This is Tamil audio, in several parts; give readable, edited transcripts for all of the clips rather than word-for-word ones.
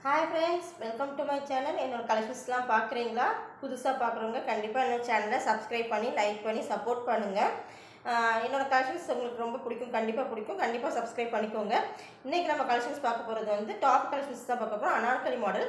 Hi friends, welcome to my channel. என்னோட கலெக்ஷன்ஸ்லாம் பார்க்குறீங்களா? புதுசாக பார்க்குறவங்க கண்டிப்பாக என்னோட சேனலை சப்ஸ்கிரைப் பண்ணி லைக் பண்ணி சப்போர்ட் பண்ணுங்கள். என்னோட கலெக்ஷன்ஸ் உங்களுக்கு ரொம்ப பிடிக்கும், கண்டிப்பாக சப்ஸ்கிரைப் பண்ணிக்கோங்க. இன்றைக்கி நம்ம கலெக்ஷன்ஸ் பார்க்க போகிறது வந்து டாப் கலெக்ஷன்ஸ் தான் பார்க்க போகிறோம். அனார்கலி மாடல்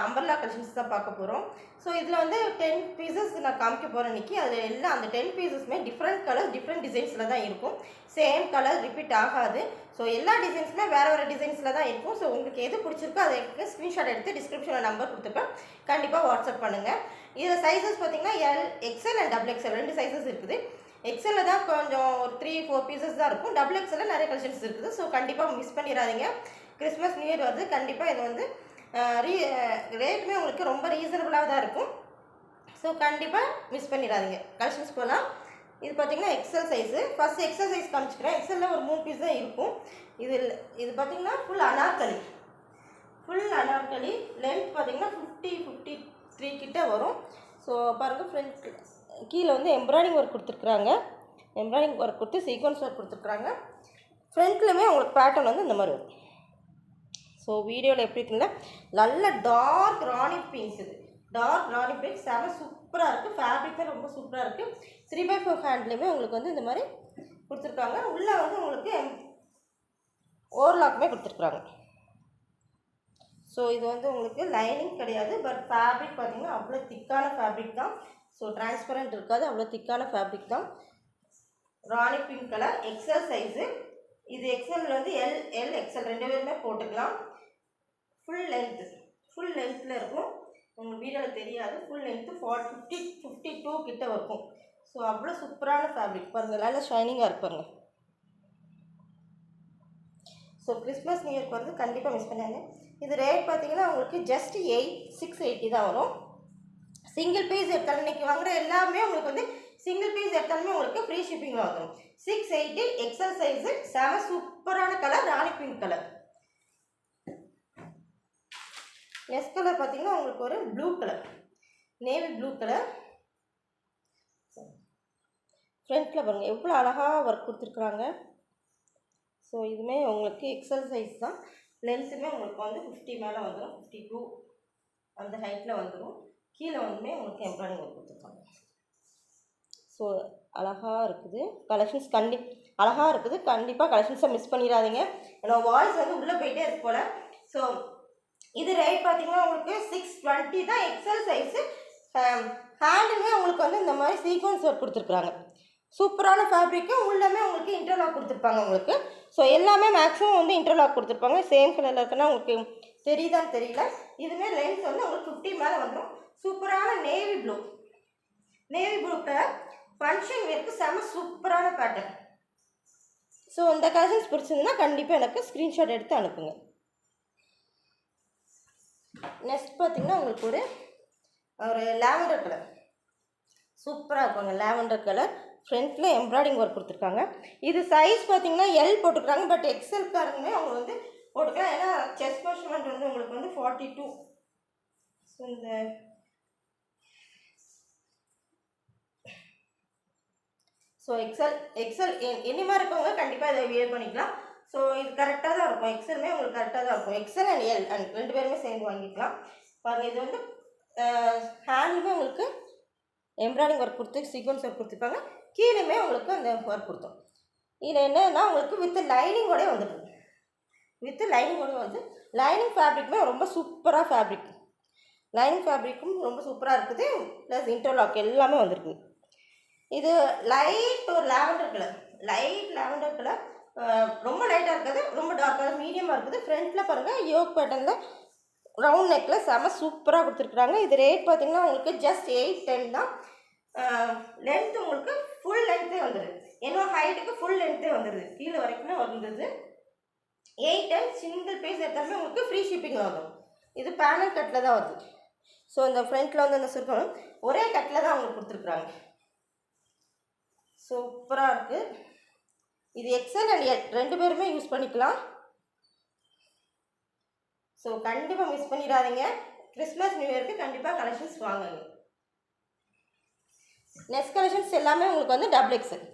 அம்பர்லா கலெக்ஷன்ஸ் தான் பார்க்க போகிறோம். ஸோ இதில் வந்து 10 பீசஸ் நான் காமிக்க போகிறேன் இன்றைக்கி. அதில் எல்லாம் அந்த 10 பீசஸுமே டிஃப்ரெண்ட் கலர்ஸ் டிஃப்ரெண்ட் டிசைன்ஸில் தான் இருக்கும். சேம் கலர் ரிப்பீட் ஆகாது. ஸோ எல்லா டிசைன்ஸுமே வேறு டிசைன்ஸில் தான் இருக்கும். ஸோ உங்களுக்கு எது பிடிச்சிருக்கோ அதை ஸ்க்ரீன்ஷாட் எடுத்து டிஸ்கிரிப்ஷனில் நம்பர் கொடுத்துருப்பேன், கண்டிப்பாக வாட்ஸ்அப் பண்ணுங்கள். இதில் சைஸஸ் பார்த்திங்கன்னா L, XL and double XL 2 sizes இருக்குது. எக்ஸ்எல்ல தான் கொஞ்சம் ஒரு 3-4 பீசஸ் தான் இருக்கும். டபுள் எக்ஸ்எல்ல நிறைய கலெக்ஷன்ஸ் இருக்குது. ஸோ கண்டிப்பாக மிஸ் பண்ணிடாதீங்க. கிறிஸ்மஸ் நியூ இயர் வருது. கண்டிப்பாக இது வந்து ரேட்டுமே உங்களுக்கு ரொம்ப ரீசனபுளாக தான் இருக்கும். ஸோ கண்டிப்பாக மிஸ் பண்ணிடாதீங்க. கலெக்ஷன்ஸ் போகலாம். இது பார்த்திங்கன்னா XL size. First XL size காமிச்சிக்கிறேன். எக்ஸ்எல்லில் ஒரு 3 பீஸ் தான் இருக்கும். இது பார்த்திங்கன்னா ஃபுல் அனார்கலி லென்த் பார்த்திங்கன்னா 50-53 கிட்ட வரும். ஸோ பாருங்கள், ஃப்ரண்ட் கீழே வந்து எம்ப்ராய்டிங் ஒர்க் கொடுத்துருக்குறாங்க. எம்ப்ராய்டிங் ஒர்க் கொடுத்து சீக்வன்ஸ் ஒர்க் கொடுத்துருக்குறாங்க. ஃப்ரண்ட்லையுமே உங்களுக்கு பேட்டர்ன் வந்து இந்த மாதிரி வரும். ஸோ வீடியோவில் எப்படி இருக்குல்ல, நல்ல டார்க் ராணி பிங்க். இது டார்க் ராணி பிங்க் செம சூப்பராக இருக்குது. ஃபேப்ரிக்குமே ரொம்ப சூப்பராக இருக்குது. 3x4 ஹேண்ட்லேயுமே உங்களுக்கு வந்து இந்த மாதிரி கொடுத்துருக்காங்க. உள்ளே வந்து உங்களுக்கு ஓவர்லாக்குமே கொடுத்துருக்குறாங்க. ஸோ இது வந்து உங்களுக்கு லைனிங் கிடையாது, பட் ஃபேப்ரிக் பார்த்திங்கன்னா அவ்வளோ திக்கான ஃபேப்ரிக் தான். ஸோ டிரான்ஸ்பரண்ட் இருக்காது, அவ்வளோ திக்கான ஃபேப்ரிக் தான். ராணி பிங்க் கலர், எக்ஸ்எல் சைஸு. இது எக்ஸ்எல் வந்து எல் எக்ஸ்எல் 2 பேருமே போட்டுக்கலாம். ஃபுல் லென்த்தில் இருக்கும். உங்களுக்கு வீடியோவில் தெரியாது. ஃபுல் லென்த்து 52 கிட்ட இருக்கும். ஸோ அவ்வளோ சூப்பரான ஃபேப்ரிக் பாருங்கள், நல்லா ஷைனிங்காக இருப்பாங்க. ஸோ கிறிஸ்மஸ் நியூ இயர்க்கு வந்து கண்டிப்பாக மிஸ் பண்ணாங்க. இது ரேட் பார்த்திங்கன்னா உங்களுக்கு ஜஸ்ட் 680 தான் வரும். சிங்கிள் பீஸ் எடுத்தாலும் இன்றைக்கி வாங்குகிற எல்லாமே உங்களுக்கு வந்து சிங்கிள் பீஸ் எடுத்தாலுமே உங்களுக்கு ஃப்ரீ ஷிப்பிங்கில் வந்துடும். 680 எக்ஸ்எல் சைஸு. செம சூப்பரான கலர் ராணி பிங்க் கலர். நெக்ஸ்ட் கலர் பார்த்திங்கன்னா உங்களுக்கு ஒரு blue colour, navy blue colour. ஃப்ரண்ட்டில் பாருங்கள் எவ்வளோ அழகாக ஒர்க் கொடுத்துருக்குறாங்க. ஸோ இதுவுமே உங்களுக்கு எக்ஸ்எல் சைஸ் தான். லென்ஸுமே உங்களுக்கு வந்து 50 மேலே வந்துடும், 52 அந்த ஹைட்டில் வந்துடும். கீழே வந்துமே உங்களுக்கு எம்ப்ராய்டிங் ஒர்க் கொடுத்துருக்காங்க. ஸோ அழகாக இருக்குது கலெக்ஷன்ஸ். அழகாக இருக்குது. கண்டிப்பாக கலெக்ஷன்ஸை மிஸ் பண்ணிடாதீங்க. என்னோடய வாய்ஸ் வந்து உள்ளே போயிட்டே இருக்கு போல். ஸோ இது ரேட் பார்த்திங்கன்னா உங்களுக்கு 620 தான் எக்ஸ்எல் சைஸு. ஹேண்டுமே உங்களுக்கு வந்து இந்த மாதிரி சீக்வன்ஸ் ஒர்க் கொடுத்துருக்குறாங்க. சூப்பரான ஃபேப்ரிக்கு. உள்ளமே உங்களுக்கு இன்டர்லாக் கொடுத்துருப்பாங்க உங்களுக்கு. ஸோ எல்லாமே மேக்ஸிமம் வந்து இன்டர்லாக் கொடுத்துருப்பாங்க. சேம் கலரில் இருக்குன்னா உங்களுக்கு தெரியுதான்னு தெரியல. இதுவுமே லென்ஸ் வந்து உங்களுக்கு 50 மேலே வந்துடும். சூப்பரான நேவி ப்ளூ கலர். ஃபங்க்ஷன் வேருக்கு செம சூப்பரான பேட்டர்ன். ஸோ இந்த கலெக்ஷன்ஸ் பிடிச்சிருந்துன்னா கண்டிப்பாக எனக்கு ஸ்க்ரீன்ஷாட் எடுத்து அனுப்புங்க. நெக்ஸ்ட் பார்த்திங்கன்னா உங்களுக்கு ஒரு லாவெண்டர் கலர் சூப்பராக இருக்குங்க. Lavender colour. ஃப்ரண்ட்டில் எம்ப்ராய்டிங் ஒர்க் கொடுத்துருக்காங்க. இது சைஸ் பார்த்திங்கன்னா எல் போட்டுருக்காங்க, பட் எக்ஸ்எல்காரங்க அவங்க வந்து போட்டுக்கலாம். ஏன்னா செஸ்ட் மெஷர்மெண்ட் வந்து உங்களுக்கு வந்து 42. ஸோ இந்த ஸோ எக்ஸ்எல் இனிமே இருக்கவங்க கண்டிப்பாக இதை வியர் பண்ணிக்கலாம். ஸோ இது கரெக்டாக தான் இருக்கும். எக்ஸ்எல்மே உங்களுக்கு கரெக்டாக தான் இருக்கும். எக்ஸ்எல் அண்ட் எல் அண்ட் 2 பேருமே சேர்ந்து வாங்கிக்கலாம். பாருங்கள், இது வந்து ஹேண்டுமே உங்களுக்கு எம்ப்ராய்டிங் ஒர்க் கொடுத்து சீக்வன்ஸ் ஒர்க் கொடுத்துருப்பாங்க. கீழேயுமே உங்களுக்கு அந்த ஒர்க் கொடுத்தோம். இதில் என்னன்னா உங்களுக்கு வித் லைனிங்கோடய வந்துடுது. வந்து லைனிங் ஃபேப்ரிக்குமே ரொம்ப சூப்பராக ஃபேப்ரிக்கும் ரொம்ப சூப்பராக இருக்குது. ப்ளஸ் இன்டர்லாக் எல்லாமே வந்துருக்குது. இது லைட் ஒரு லாவெண்டர் கலர். ரொம்ப லைட்டாக இருக்காது, ரொம்ப டார்க்காக மீடியமாக இருக்குது. ஃப்ரண்ட்டில் பாருங்கள் யோக் பேட்டர்னில் ரவுண்ட் நெக்கில் செம சூப்பராக கொடுத்துருக்குறாங்க. இது ரேட் பார்த்திங்கன்னா உங்களுக்கு ஜஸ்ட் 810 தான். லென்த் உங்களுக்கு ஃபுல் லென்த்தே வந்துடுது. என்னோட ஹைட்டுக்கு ஃபுல் லென்த்தே வந்துடுது. கீழே வரைக்குமே வந்துடுது. 810 சிங்கிள் பீஸ் எடுத்தாலுமே உங்களுக்கு ஃப்ரீ ஷிப்பிங்கில் வந்துடும். இது பேனல் கட்டில் தான் வருது. ஸோ இந்த ஃப்ரண்ட்டில் வந்து அந்த சுருக்கம் ஒரே கட்டில் தான் உங்களுக்கு கொடுத்துருக்குறாங்க. சூப்பராக இருக்குது. இது எக்ஸ்எல் அண்ட் எல் 2 பேருமே யூஸ் பண்ணிக்கலாம். ஸோ கண்டிப்பாக மிஸ் பண்ணிடாதீங்க. கிறிஸ்மஸ் நியூ இயருக்கு கண்டிப்பாக கலெக்ஷன்ஸ் வாங்குங்க. நெக்ஸ்ட் கலெக்ஷன்ஸ் எல்லாமே உங்களுக்கு வந்து டபுள் எக்ஸ்எல்.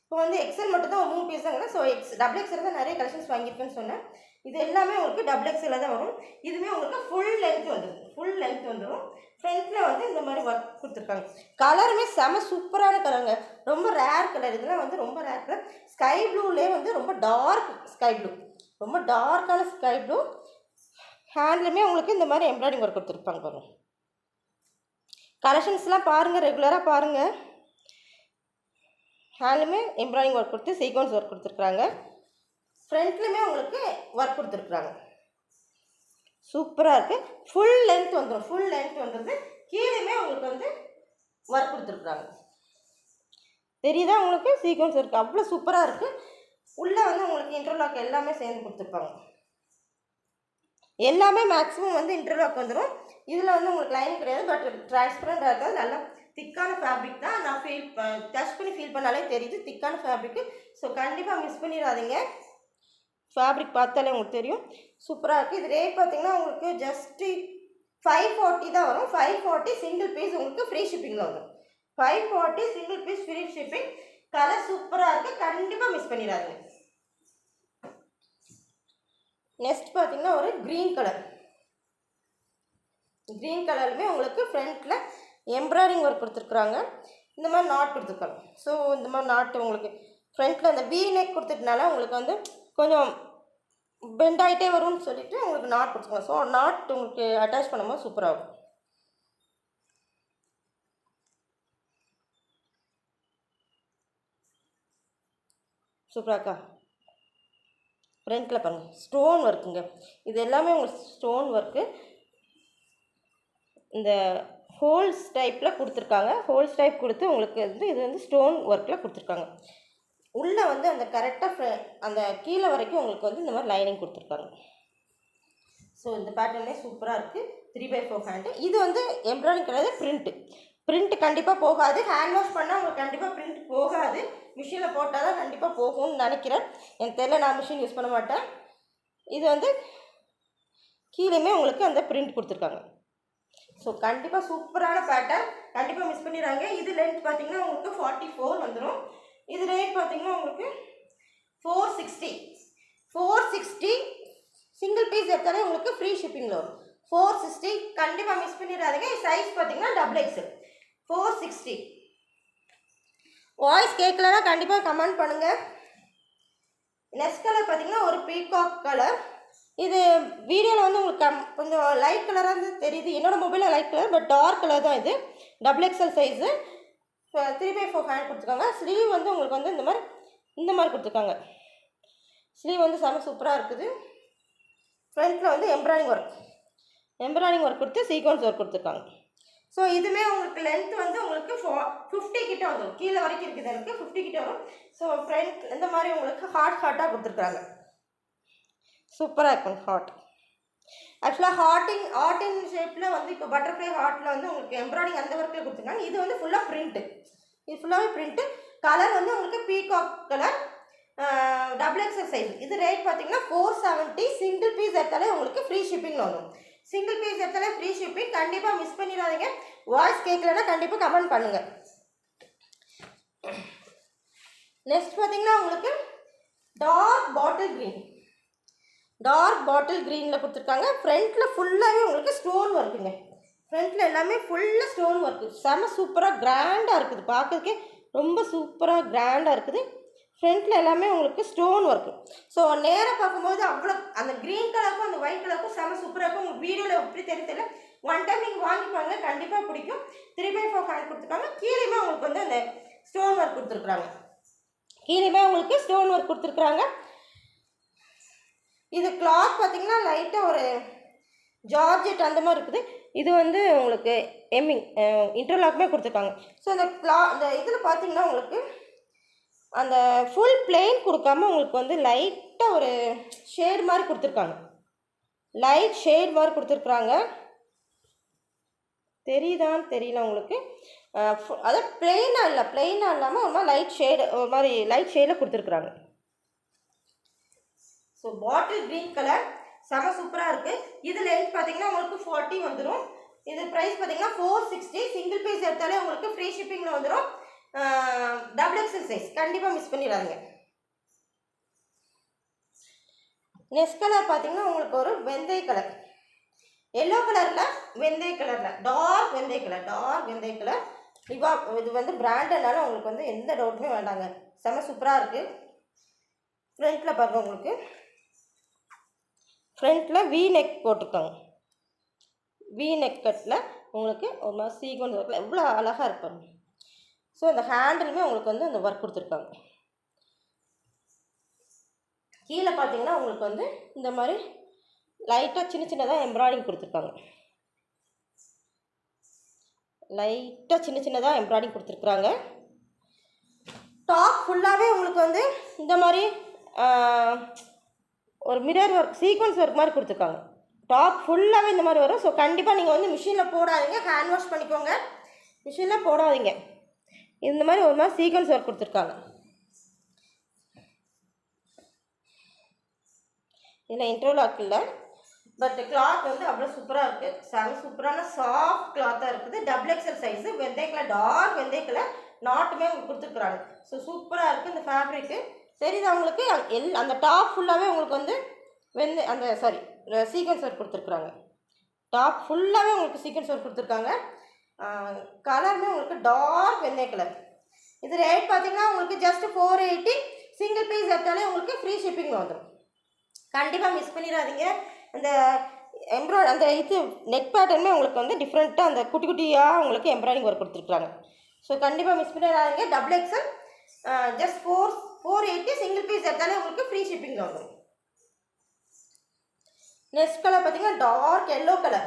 இப்போ வந்து எக்ஸ்எல் மட்டும் தான் 3 பீஸ் தாங்க. ஸோ டபுள் எக்ஸ்எல் தான் நிறைய கலெக்ஷன்ஸ் வாங்கியிருக்கேன்னு சொன்னேன். இது எல்லாமே உங்களுக்கு டபுள் எக்ஸலில் தான் வரும். இதுவுமே உங்களுக்கு ஃபுல் லென்த் வந்துடும். ஃப்ரண்ட்டில் வந்து இந்த மாதிரி ஒர்க் கொடுத்துருக்காங்க. கலருமே செம சூப்பரான கலருங்க, ரொம்ப ரேர் கலர். இதெல்லாம் வந்து ரொம்ப ரேர் கலர். ஸ்கை ப்ளூலே வந்து ரொம்ப டார்க் ஸ்கை ப்ளூ, ரொம்ப டார்க்கான ஸ்கை ப்ளூ. ஹேண்ட்லுமே உங்களுக்கு இந்த மாதிரி எம்ப்ராய்டிங் ஒர்க் கொடுத்துருப்பாங்க பாருங்கள். கலெக்ஷன்ஸ்லாம் பாருங்கள், ரெகுலராக பாருங்கள். ஹேண்ட்லுமே எம்ப்ராய்டிங் ஒர்க் கொடுத்து சீக்வன்ஸ் ஒர்க் கொடுத்துருக்குறாங்க. ஃப்ரண்ட்லையுமே உங்களுக்கு ஒர்க் கொடுத்துருக்குறாங்க. சூப்பராக இருக்குது. ஃபுல் லென்த் வந்துடுது. கீழேயுமே உங்களுக்கு வந்து ஒர்க் கொடுத்துருக்குறாங்க. தெரியுதா உங்களுக்கு? சீக்வன்ஸ் ஒர்க் அவ்வளோ சூப்பராக இருக்குது. உள்ளே வந்து உங்களுக்கு இன்டர்லாக் எல்லாமே சேர்ந்து கொடுத்துருப்பாங்க. எல்லாமே மேக்ஸிமம் வந்து இன்டர்லாக் வந்துடும். இதில் வந்து உங்களுக்கு லைன் கிடையாது, பட் டிரான்ஸ்பரண்டாக இருக்காது. நல்லா திக்கான ஃபேப்ரிக் தான். நான் டச் பண்ணி ஃபீல் பண்ணாலே தெரியுது திக்கான ஃபேப்ரிக்கு. ஸோ கண்டிப்பாக மிஸ் பண்ணிடாதீங்க. ஃபேப்ரிக் பார்த்தாலே உங்களுக்கு தெரியும், சூப்பராக இருக்குது. இது ரேட் பார்த்திங்கன்னா உங்களுக்கு ஜஸ்ட்டு 540 தான் வரும். 540 சிங்கிள் பீஸ் உங்களுக்கு ஃப்ரீ ஷிப்பிங்கில் வந்துடும். 540 single piece free shipping. Colour சூப்பராக இருக்குது, கண்டிப்பாக மிஸ் பண்ணிடாதீங்க. நெக்ஸ்ட் பார்த்திங்கன்னா ஒரு க்ரீன் கலருமே உங்களுக்கு ஃப்ரண்ட்டில் எம்ப்ராய்டிங் ஒர்க் கொடுத்துருக்குறாங்க. இந்த மாதிரி நாட் கொடுத்துருக்காங்க. ஸோ இந்த மாதிரி நாட்டு உங்களுக்கு ஃப்ரண்ட்டில் அந்த வி நெக் கொடுத்துட்டனால உங்களுக்கு வந்து கொஞ்சம் பெண்ட் ஆகிட்டே வரும்னு சொல்லிட்டு உங்களுக்கு நாட் கொடுத்துருக்காங்க. ஸோ நாட் உங்களுக்கு அட்டாச் பண்ணும்போது சூப்பராகும். சூப்பராக்கா. ஃப்ரண்ட்டில் பாருங்கள் ஸ்டோன் ஒர்க்குங்க. இது எல்லாமே உங்களுக்கு ஸ்டோன் ஒர்க்கு. இந்த ஹோல்ஸ் டைப்பில் கொடுத்துருக்காங்க. ஹோல்ஸ் டைப் கொடுத்து உங்களுக்கு வந்து இது வந்து ஸ்டோன் ஒர்க்கில் கொடுத்துருக்காங்க. உள்ளே வந்து அந்த கரெக்டாக அந்த கீழே வரைக்கும் உங்களுக்கு வந்து இந்த மாதிரி லைனிங் கொடுத்துருக்காங்க. ஸோ இந்த பேட்டர்னே சூப்பராக இருக்குது. 3/4 ஹேண்டு. இது வந்து எம்ப்ராய்டிங் கிடையாது, பிரிண்ட்டு கண்டிப்பாக போகாது. ஹேண்ட் வாஷ் பண்ணால் உங்களுக்கு கண்டிப்பாக பிரிண்ட் போகாது. மிஷினில் போட்டால் தான் கண்டிப்பாக போகும்னு நினைக்கிறேன். எனக்கு தெரியல, நான் மிஷின் யூஸ் பண்ண மாட்டேன். இது வந்து கீழேயுமே உங்களுக்கு அந்த பிரிண்ட் கொடுத்துருக்காங்க. ஸோ கண்டிப்பாக சூப்பரான பேட்டர்ன், கண்டிப்பாக மிஸ் பண்ணிடுறாங்க. இது லென்த் பார்த்திங்கன்னா உங்களுக்கு 44 வந்துடும். இது ரேட் பார்த்திங்கன்னா உங்களுக்கு 460 சிங்கிள் பீஸ் எடுத்தாலே உங்களுக்கு ஃப்ரீ ஷிப்பிங்கில் வரும். 460 கண்டிப்பாக மிஸ் பண்ணிடாதீங்க. சைஸ் பார்த்திங்கன்னா XXL 460. வாய்ஸ் கேட்கலன்னா கண்டிப்பாக கமெண்ட் பண்ணுங்கள். நெக்ஸ்ட் கலர் பார்த்திங்கன்னா ஒரு பீகாக் கலர். இது வீடியோவில் வந்து உங்களுக்கு கொஞ்சம் லைட் கலராக இருந்து தெரியுது. என்னோடய மொபைலில் light colour, but dark colour தான் இது. XXL size. 3/4 ஹேண்ட் கொடுத்துருக்காங்க. ஸ்லீவ் வந்து உங்களுக்கு வந்து இந்த மாதிரி கொடுத்துருக்காங்க. ஸ்லீவ் வந்து செம சூப்பராக இருக்குது. ஃப்ரண்ட்டில் வந்து எம்ப்ராய்டிங் ஒர்க் கொடுத்து சீக்வன்ஸ் ஒர்க் கொடுத்துருக்காங்க. ஸோ இதுவுமே உங்களுக்கு லென்த் வந்து உங்களுக்கு 50 கிட்ட வந்துடும். கீழே வரைக்கும் இருக்குது, எனக்கு 50 கிட்ட வரும். ஸோ ஃப்ரண்ட் இந்த மாதிரி உங்களுக்கு ஹார்ட்டாக கொடுத்துருக்காங்க. சூப்பராக இருக்கும் ஹார்ட். ஆக்சுவலாக ஹார்ட்டின் ஷேப்பில் வந்து இப்போ பட்டர்ஃப்ளை ஹார்ட்டில் வந்து உங்களுக்கு எம்ப்ராய்டிங் அந்த ஒர்க்கில் கொடுத்துருக்காங்க. இது வந்து ஃபுல்லாக பிரிண்ட்டு. இது ஃபுல்லாகவே பிரிண்ட்டு. கலர் வந்து உங்களுக்கு பீகாக் கலர், XXL சைஸ். இது ரேட் பார்த்திங்கன்னா 470. சிங்கிள் பீஸ் எடுத்தாலே உங்களுக்கு ஃப்ரீ ஷிப்பிங் வரும். சிங்கிள் பீஸ் எடுத்தாலே ஃப்ரீ ஷிப்பிங். கண்டிப்பாக மிஸ் பண்ணிடாதீங்க. வாய்ஸ் கேட்கலன்னா கண்டிப்பாக கமெண்ட் பண்ணுங்கள். நெக்ஸ்ட் பார்த்திங்கன்னா உங்களுக்கு டார்க் பாட்டில் க்ரீனில் கொடுத்துருக்காங்க. ஃப்ரண்ட்டில் ஃபுல்லாகவே உங்களுக்கு ஸ்டோன் ஒர்க்குங்க. ஃப்ரண்ட்டில் எல்லாமே ஃபுல்லாக ஸ்டோன் ஒர்க்கு. செம சூப்பராக கிராண்டாக இருக்குது. பார்க்குறதுக்கே ரொம்ப சூப்பராக கிராண்டாக இருக்குது. ஃப்ரண்ட்டில் எல்லாமே உங்களுக்கு ஸ்டோன் ஒர்க்கு. ஸோ நேராக பார்க்கும்போது அவ்வளோ அந்த க்ரீன் கலருக்கும் அந்த ஒயிட் கலருக்கும் செம சூப்பராக இருக்கும். உங்கள் வீடியோவில் எப்படி தெரியல, ஒன் டைம் நீங்கள் வாங்கிப்பாங்க, கண்டிப்பாக பிடிக்கும். 3/4 ஹேண்ட் கொடுத்துருக்காங்க. கீழேயுமே உங்களுக்கு வந்து அந்த ஸ்டோன் ஒர்க் கொடுத்துருக்குறாங்க. இது கிளாத் பார்த்திங்கன்னா லைட்டாக ஒரு ஜார்ஜெட் அந்த மாதிரி இருக்குது. இது வந்து உங்களுக்கு இன்டர்லாக்குமே கொடுத்துருக்காங்க. ஸோ அந்த இதில் பார்த்திங்கன்னா உங்களுக்கு அந்த ஃபுல் பிளெயின் கொடுக்காம உங்களுக்கு வந்து லைட்டாக ஒரு ஷேட் மாதிரி கொடுத்துருக்காங்க. தெரியுதான்னு தெரியல உங்களுக்கு. அதாவது பிளெயினாக இல்லாமல் ஒரு மாதிரி லைட் ஷேடில் கொடுத்துருக்குறாங்க. ஸோ பாட்டில் க்ரீன் கலர் செம சூப்பராக இருக்குது. இது லென்த் பார்த்திங்கன்னா உங்களுக்கு 40 வந்துடும். இது ப்ரைஸ் பார்த்திங்கன்னா 460. சிங்கிள் பீஸ் எடுத்தாலே உங்களுக்கு ஃப்ரீ ஷிப்பிங்கில் வந்துடும். XXL size. கண்டிப்பாக மிஸ் பண்ணிடாதீங்க. நெக்ஸ்ட் கலர் பார்த்தீங்கன்னா உங்களுக்கு ஒரு வெந்தய கலர், எல்லோ கலரில் வெந்தய கலரில் டார்க் வெந்தய கலர். இது வந்து பிராண்டட்னால உங்களுக்கு வந்து எந்த டவுட்டுமே வேண்டாங்க, செம்ம சூப்பராக இருக்குது. ஃப்ரண்ட்டில் பாருங்கள், உங்களுக்கு ஃப்ரண்ட்டில் வி நெக் போட்டுக்கோங்க. வி நெக் கட்டில் உங்களுக்கு ஒரு மாதிரி சீக்வன்ஸ் ஒர்க்கில் எவ்வளோ அழகாக இருப்பாங்க. ஸோ அந்த ஹேண்டிலுமே உங்களுக்கு வந்து அந்த ஒர்க் கொடுத்துருக்காங்க. கீழே பார்த்தீங்கன்னா உங்களுக்கு வந்து இந்த மாதிரி லைட்டாக சின்னதாக எம்ப்ராய்டிங் கொடுத்துருக்காங்க. கொடுத்துருக்குறாங்க. டாப் ஃபுல்லாகவே உங்களுக்கு வந்து இந்த மாதிரி ஒரு மிரர் ஒர்க், சீக்வன்ஸ் ஒர்க் மாதிரி கொடுத்துருக்காங்க. டாப் ஃபுல்லாகவே இந்த மாதிரி வரும். ஸோ கண்டிப்பாக நீங்கள் வந்து மிஷினில் போடாதீங்க, ஹேண்ட் வாஷ் பண்ணிக்கோங்க. மிஷினில் போடாதீங்க. இந்த மாதிரி ஒரு மாதிரி சீக்வன்ஸ் ஒர்க் கொடுத்துருக்காங்க. இதில் இன்டர்லாக் இல்லை, பட் கிளாத் வந்து அவ்வளோ சூப்பராக இருக்குது. செம சூப்பரான சாஃப்ட் கிளாத்தாக இருக்குது. டபுள் எக்ஸல் சைஸு, வெந்தய கலர், டார்க் வெந்தய கலர் நாட்டுமே உங்களுக்கு கொடுத்துருக்குறாங்க. ஸோ சூப்பராக இருக்குது இந்த ஃபேப்ரிக்கு. சரிதான், உங்களுக்கு அந்த டாப் ஃபுல்லாகவே உங்களுக்கு வந்து சீக்வன்ஸ் ஒர்க் கொடுத்துருக்குறாங்க. டாப் ஃபுல்லாகவே உங்களுக்கு சீக்வன்ஸ் ஒர்க் கொடுத்துருக்காங்க. கலருமே உங்களுக்கு டார்க் வெந்தய கலர். இது ரேட் பார்த்தீங்கன்னா உங்களுக்கு ஜஸ்ட் 480. சிங்கிள் பீஸ் எடுத்தாலே உங்களுக்கு ஃப்ரீ ஷிப்பிங் வந்துடும். கண்டிப்பாக மிஸ் பண்ணிடாதீங்க. அந்த அந்த இது நெக் பேட்டர்னுமே உங்களுக்கு வந்து டிஃப்ரெண்ட்டாக அந்த குட்டி குட்டியாக உங்களுக்கு எம்ப்ராய்டிங் ஒர்க் கொடுத்துருக்குறாங்க. ஸோ கண்டிப்பாக மிஸ் பண்ணிடாதீங்க. Double XL just 480. Single piece எடுத்தாலே உங்களுக்கு ஃப்ரீ ஷிப்பிங் வந்துடும். நெக்ஸ்ட் கலர் பார்த்தீங்கன்னா dark yellow colour,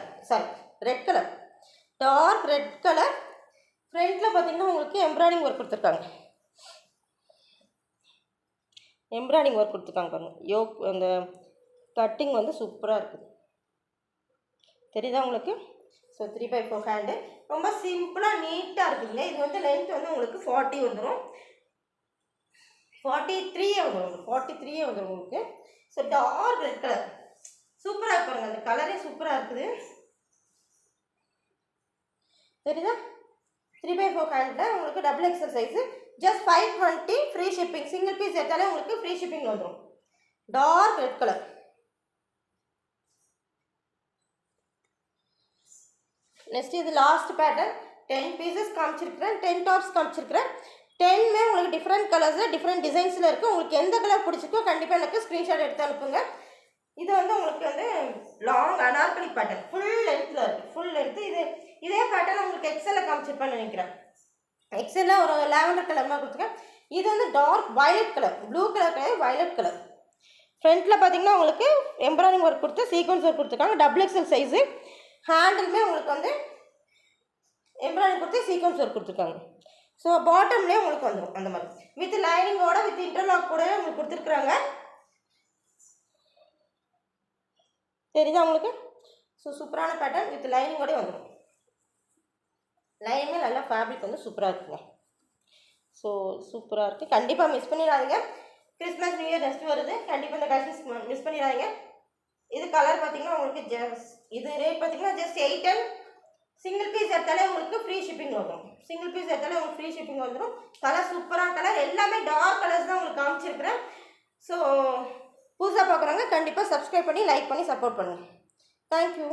red colour, dark red colour. ஃப்ரண்ட்டில் பார்த்தீங்கன்னா உங்களுக்கு எம்ப்ராய்டிங் ஒர்க் கொடுத்துருக்காங்க. பாருங்கள். யோக் அந்த கட்டிங் வந்து சூப்பராக இருக்குது. தெரியுதா உங்களுக்கு? ஸோ 3/4 ஹேண்டு, ரொம்ப சிம்பிளாக நீட்டாக இருக்குதுங்க. இது வந்து லென்த் வந்து உங்களுக்கு 40 வந்துடும், 43 வந்துடும் உங்களுக்கு. ஸோ டார்க் ரெட் கலர் சூப்பராக இருப்பாருங்க. அந்த கலரே சூப்பராக இருக்குது. தெரியுதா? 3/4 ஹேண்டில் உங்களுக்கு double XL size, just 520 free shipping. Single piece எடுத்தாலே உங்களுக்கு ஃப்ரீ ஷிப்பிங் வந்துடும். Dark red colour. நெக்ஸ்ட் இது லாஸ்ட் பேட்டர்ன். 10 பீசஸ் காமிச்சிருக்கிறேன், 10 டாப்ஸ் காமிச்சிருக்கிறேன். 10மே உங்களுக்கு டிஃப்ரெண்ட் கலர்ஸில் டிஃப்ரெண்ட் டிசைன்ஸில் இருக்குது. உங்களுக்கு எந்த கலர் பிடிச்சிருக்கோ கண்டிப்பாக எனக்கு ஸ்க்ரீன்ஷாட் எடுத்து அனுப்புங்க. இது வந்து உங்களுக்கு வந்து லாங் அனார்கலி பேட்டர்ன், ஃபுல் லென்த்தில் இருக்குது. Full length. இதே பேட்டர்ன் உங்களுக்கு எக்ஸலில் காமிச்சிருப்பேன்னு நினைக்கிறேன். எக்ஸலில் ஒரு லாவெண்டர் கலர் மாதிரி கொடுத்துருக்கேன். இது வந்து dark violet colour, blue colour கிடையாது, வயலட் கலர். ஃப்ரண்ட்டில் பார்த்தீங்கன்னா உங்களுக்கு எம்ப்ராய்டிங் ஒர்க் கொடுத்து சீக்வன்ஸ் ஒர்க் கொடுத்துருக்காங்க. Double XL size. ஹேண்டிலுமே உங்களுக்கு வந்து எம்ப்ராய்டிங் கொடுத்து சீக்வன்ஸ் ஒர்க் கொடுத்துருக்காங்க. ஸோ பாட்டம்லேயே உங்களுக்கு வந்துடும் அந்த மாதிரி, வித் லைனிங்கோட வித் இன்டர்லாக் கூட உங்களுக்கு கொடுத்துருக்குறாங்க. தெரியுதா உங்களுக்கு? ஸோ சூப்பரான பேட்டர்ன் வித் லைனிங்கோடய வந்துடும். லைனிங்கே நல்லா ஃபேப்ரிக் வந்து சூப்பராக இருக்குங்க. ஸோ சூப்பராக இருக்குது. கண்டிப்பாக மிஸ் பண்ணிடாதீங்க. கிறிஸ்மஸ் நியூ இயர் நெக்ஸ்ட் வருது. கண்டிப்பாக இந்த கலெக்ஷன்ஸ் மிஸ் பண்ணிடாதீங்க. இது கலர் பார்த்தீங்கன்னா உங்களுக்கு இது ரேட் பார்த்தீங்கன்னா ஜஸ்ட் 810. சிங்கிள் பீஸ் எடுத்தாலே உங்களுக்கு ஃப்ரீ ஷிப்பிங் வந்துடும். கலர் சூப்பரான கலர், எல்லாமே டார்க் கலர்ஸ் தான் உங்களுக்கு காமிச்சிருக்கிறேன். ஸோ புதுசாக பார்க்குறவங்க கண்டிப்பாக சப்ஸ்கிரைப் பண்ணி லைக் பண்ணி சப்போர்ட் பண்ணுங்கள். தேங்க்யூ.